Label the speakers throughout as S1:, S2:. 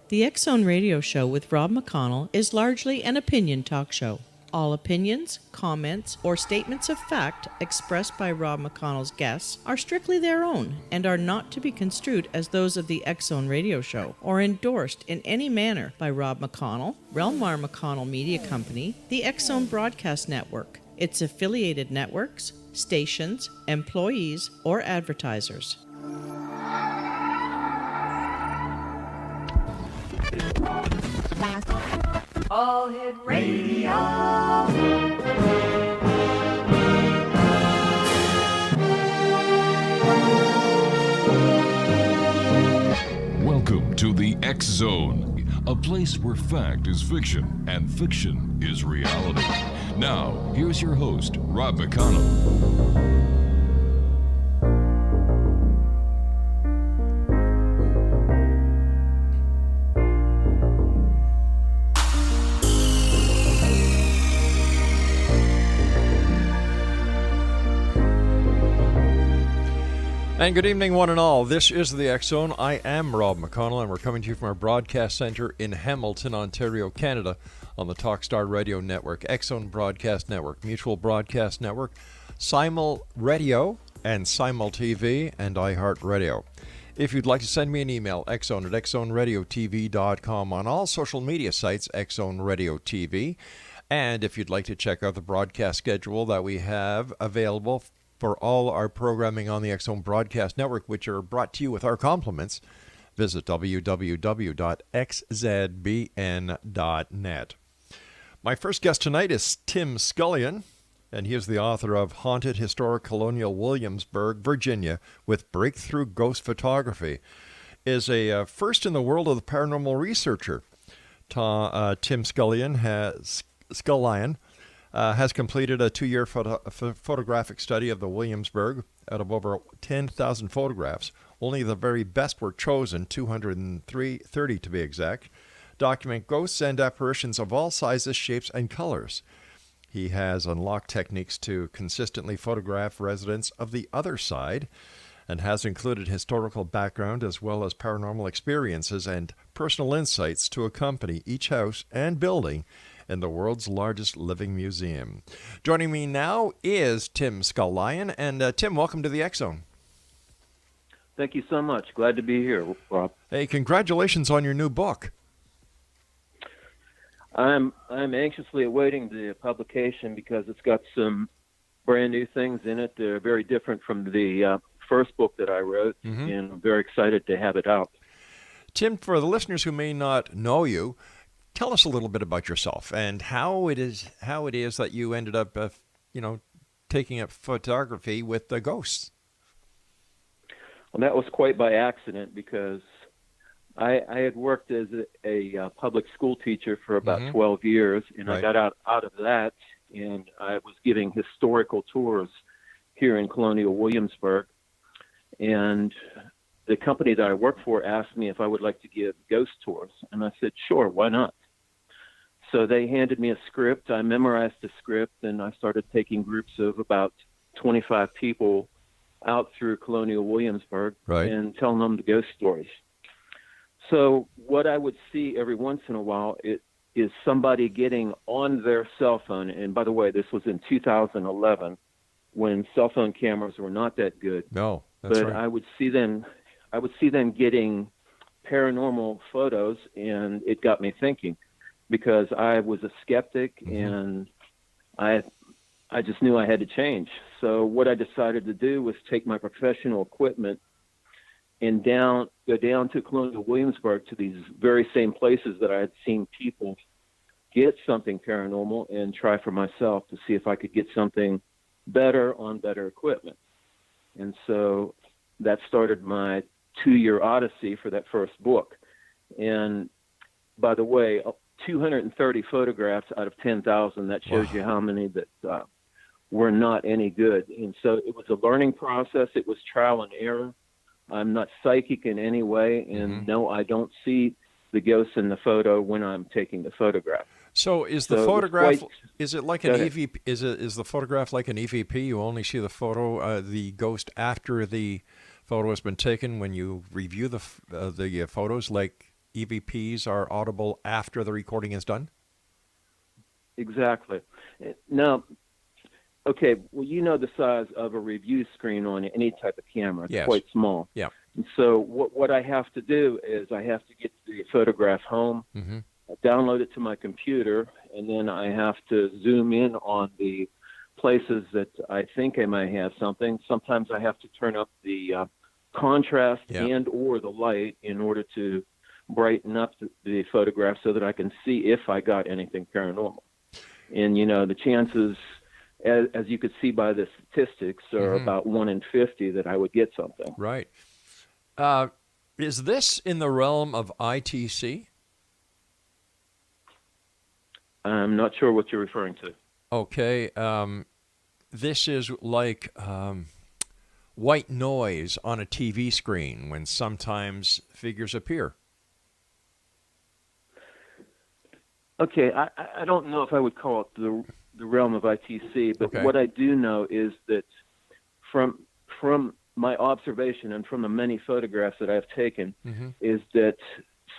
S1: The X Zone Radio Show with Rob McConnell is largely an opinion talk show. All opinions, comments, or statements of fact expressed by Rob McConnell's guests are strictly their own and are not to be construed as those of the X Zone Radio Show or endorsed in any manner by Rob McConnell, Relmar McConnell Media Company, the X Zone Broadcast Network, its affiliated networks, stations, employees, or advertisers.
S2: All Hit Radio.
S3: Welcome to the X Zone, a place where fact is fiction and fiction is reality. Now, here's your host, Rob McConnell.
S4: And good evening, one and all. This is the X Zone. I am Rob McConnell, and we're coming to you from our broadcast center in Hamilton, Ontario, Canada, on the Talkstar Radio Network, X Zone Broadcast Network, Mutual Broadcast Network, Simul Radio, and Simul TV, and iHeartRadio. If you'd like to send me an email, xzone at xzoneradiotv.com, on all social media sites, X Zone Radio TV. And if you'd like to check out the broadcast schedule that we have available for all our programming on the X Zone Broadcast Network, which are brought to you with our compliments, visit www.xzbn.net. My first guest tonight is Tim Scullion, and he is the author of Haunted Historic Colonial Williamsburg, Virginia, with Breakthrough Ghost Photography. Is a first in the world of the paranormal researcher. Tim Scullion has completed a 2-year photographic study of the Williamsburg. Out of over 10,000 photographs, only the very best were chosen, 230 to be exact, document ghosts and apparitions of all sizes, shapes, and colors. He has unlocked techniques to consistently photograph residents of the other side and has included historical background as well as paranormal experiences and personal insights to accompany each house and building in the world's largest living museum. Joining me now is Tim Scullion. And Tim, welcome to the X Zone.
S5: Thank you so much. Glad to be here, Rob.
S4: Hey, congratulations on your new book.
S5: I'm anxiously awaiting the publication because it's got some brand new things in it. They're very different from the first book that I wrote, and I'm very excited to have it out.
S4: Tim, for the listeners who may not know you, tell us a little bit about yourself and how it is that you ended up, taking up photography with the ghosts.
S5: Well, that was quite by accident because I had worked as a public school teacher for about 12 years, and right. I got out of that, and I was giving historical tours here in Colonial Williamsburg, and the company that I worked for asked me if I would like to give ghost tours, and I said, sure, why not? So they handed me a script. I memorized the script, and I started taking groups of about 25 people out through Colonial Williamsburg and telling them the ghost stories. So what I would see every once in a while is somebody getting on their cell phone. And by the way, this was in 2011 when cell phone cameras were not that good.
S4: No, that's right.
S5: But I would see them getting paranormal photos, and it got me thinking. Because I was a skeptic and I just knew I had to change. So what I decided to do was take my professional equipment and go down to Colonial Williamsburg to these very same places that I had seen people get something paranormal and try for myself to see if I could get something better on better equipment. And so that started my 2-year odyssey for that first book. And by the way, 230 photographs out of 10,000, that shows you how many that were not any good. And so it was a learning process. It was trial and error. I'm not psychic in any way, and no, I don't see the ghosts in the photo when I'm taking the photograph.
S4: So is the photograph, is it like an EVP? Is the photograph like an EVP? You only see the photo, the ghost after the photo has been taken when you review the photos, like EVPs are audible after the recording is done?
S5: Exactly. Now, okay, well, you know the size of a review screen on any type of camera. It's
S4: Yes.
S5: quite small.
S4: Yeah.
S5: And so what I have to do is I have to get the photograph home,
S4: Mm-hmm.
S5: download it to my computer, and then I have to zoom in on the places that I think I might have something. Sometimes I have to turn up the contrast and or the light in order to brighten up the photograph so that I can see if I got anything paranormal. And, the chances, as you could see by the statistics, are about 1 in 50 that I would get something.
S4: Right. Is this in the realm of ITC?
S5: I'm not sure what you're referring to.
S4: Okay. This is like white noise on a TV screen when sometimes figures appear.
S5: Okay, I don't know if I would call it the realm of ITC, but
S4: Okay.
S5: what I do know is that from my observation and from the many photographs that I've taken, is that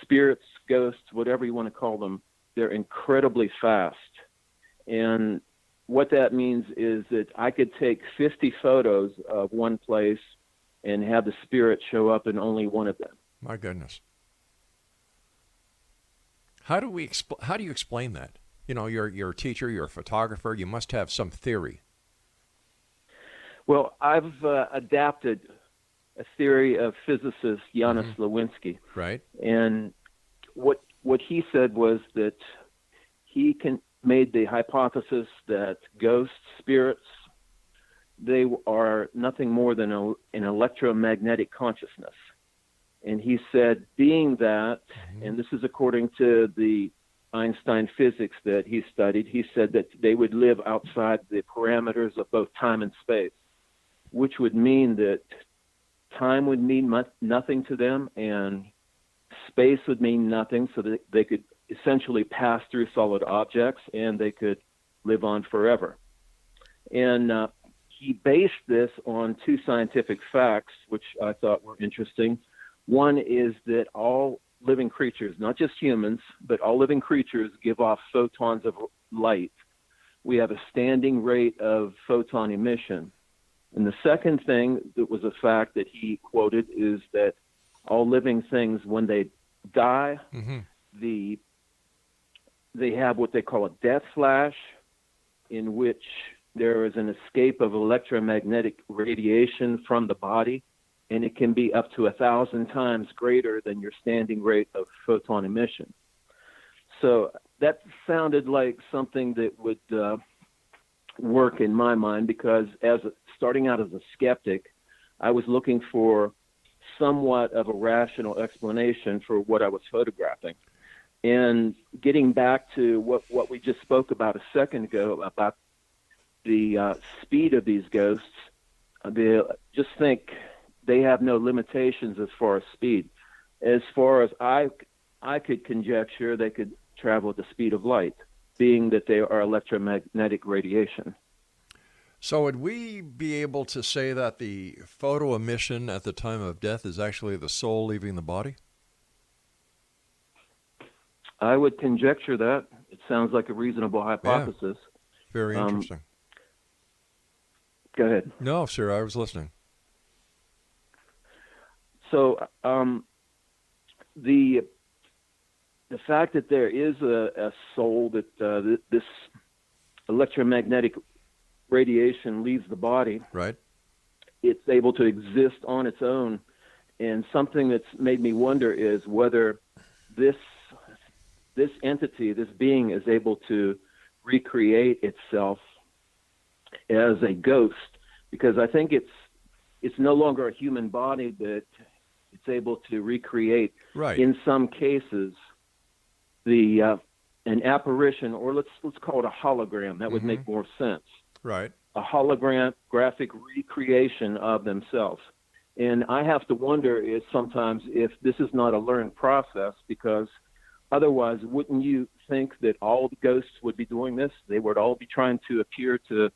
S5: spirits, ghosts, whatever you want to call them, they're incredibly fast. And what that means is that I could take 50 photos of one place and have the spirit show up in only one of them.
S4: My goodness. How do you explain that? You're a teacher, you're a photographer, you must have some theory.
S5: Well, I've adapted a theory of physicist Janusz Lewinsky.
S4: Right.
S5: And what he said was that he made the hypothesis that ghosts, spirits, they are nothing more than an electromagnetic consciousness. And he said, being that, and this is according to the Einstein physics that he studied, he said that they would live outside the parameters of both time and space, which would mean that time would mean nothing to them and space would mean nothing, so that they could essentially pass through solid objects and they could live on forever. And he based this on two scientific facts, which I thought were interesting. One is that all living creatures, not just humans, but all living creatures give off photons of light. We have a standing rate of photon emission. And the second thing that was a fact that he quoted is that all living things, when they die, they have what they call a death flash, in which there is an escape of electromagnetic radiation from the body, and it can be up to 1,000 times greater than your standing rate of photon emission. So that sounded like something that would work in my mind, because starting out as a skeptic, I was looking for somewhat of a rational explanation for what I was photographing. And getting back to what we just spoke about a second ago about the speed of these ghosts, just think they have no limitations as far as speed. As far as I could conjecture, they could travel at the speed of light, being that they are electromagnetic radiation.
S4: So would we be able to say that the photo emission at the time of death is actually the soul leaving the body?
S5: I would conjecture that. It sounds like a reasonable hypothesis.
S4: Yeah. Very interesting.
S5: Go ahead.
S4: No, sir, I was listening.
S5: So the fact that there is a soul, that this electromagnetic radiation leaves the body,
S4: right?
S5: It's able to exist on its own. And something that's made me wonder is whether this entity, this being, is able to recreate itself as a ghost, because I think it's no longer a human body, but it's able to recreate,
S4: right,
S5: in some cases, an apparition, or let's call it a hologram. That would make more sense.
S4: Right.
S5: A holographic recreation of themselves. And I have to wonder sometimes if this is not a learned process, because otherwise, wouldn't you think that all the ghosts would be doing this? They would all be trying to appear to,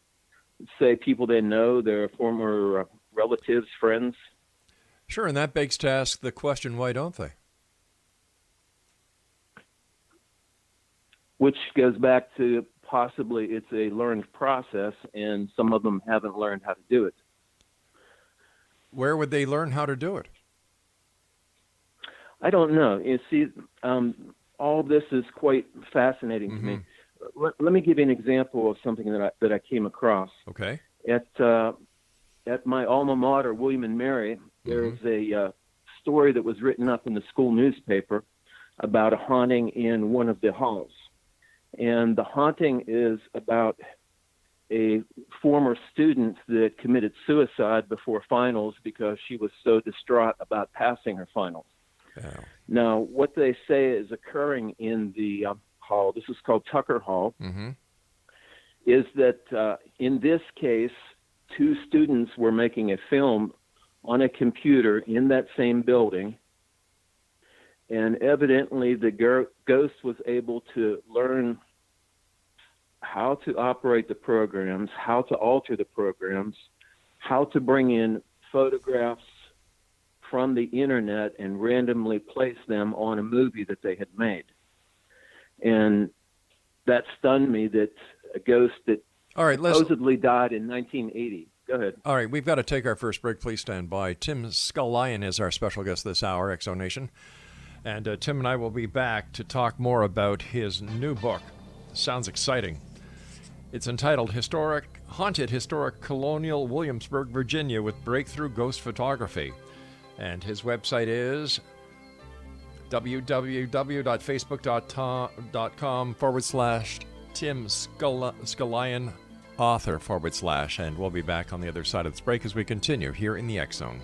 S5: say, people they know, their former relatives, friends.
S4: Sure, and that begs to ask the question, why don't they?
S5: which goes back to possibly it's a learned process, and some of them haven't learned how to do it.
S4: Where would they learn how to do it?
S5: I don't know. You see, all of this is quite fascinating to me. Let me give you an example of something that I came across.
S4: Okay.
S5: At my alma mater, William and Mary, there's a story that was written up in the school newspaper about a haunting in one of the halls. And the haunting is about a former student that committed suicide before finals because she was so distraught about passing her finals.
S4: Yeah.
S5: Now, what they say is occurring in the hall, this is called Tucker Hall, is that in this case, two students were making a film on a computer in that same building, and evidently the ghost was able to learn how to operate the programs, how to alter the programs, how to bring in photographs from the internet and randomly place them on a movie that they had made. And that stunned me, that a ghost that supposedly died in 1980. Go ahead.
S4: All right, we've got to take our first break. Please stand by. Tim Scullion is our special guest this hour, Exo Nation. And Tim and I will be back to talk more about his new book. Sounds exciting. It's entitled Haunted Historic Colonial Williamsburg, Virginia with Breakthrough Ghost Photography. And his website is www.facebook.com/Tim Scullion author /. And we'll be back on the other side of this break as we continue here in the X Zone.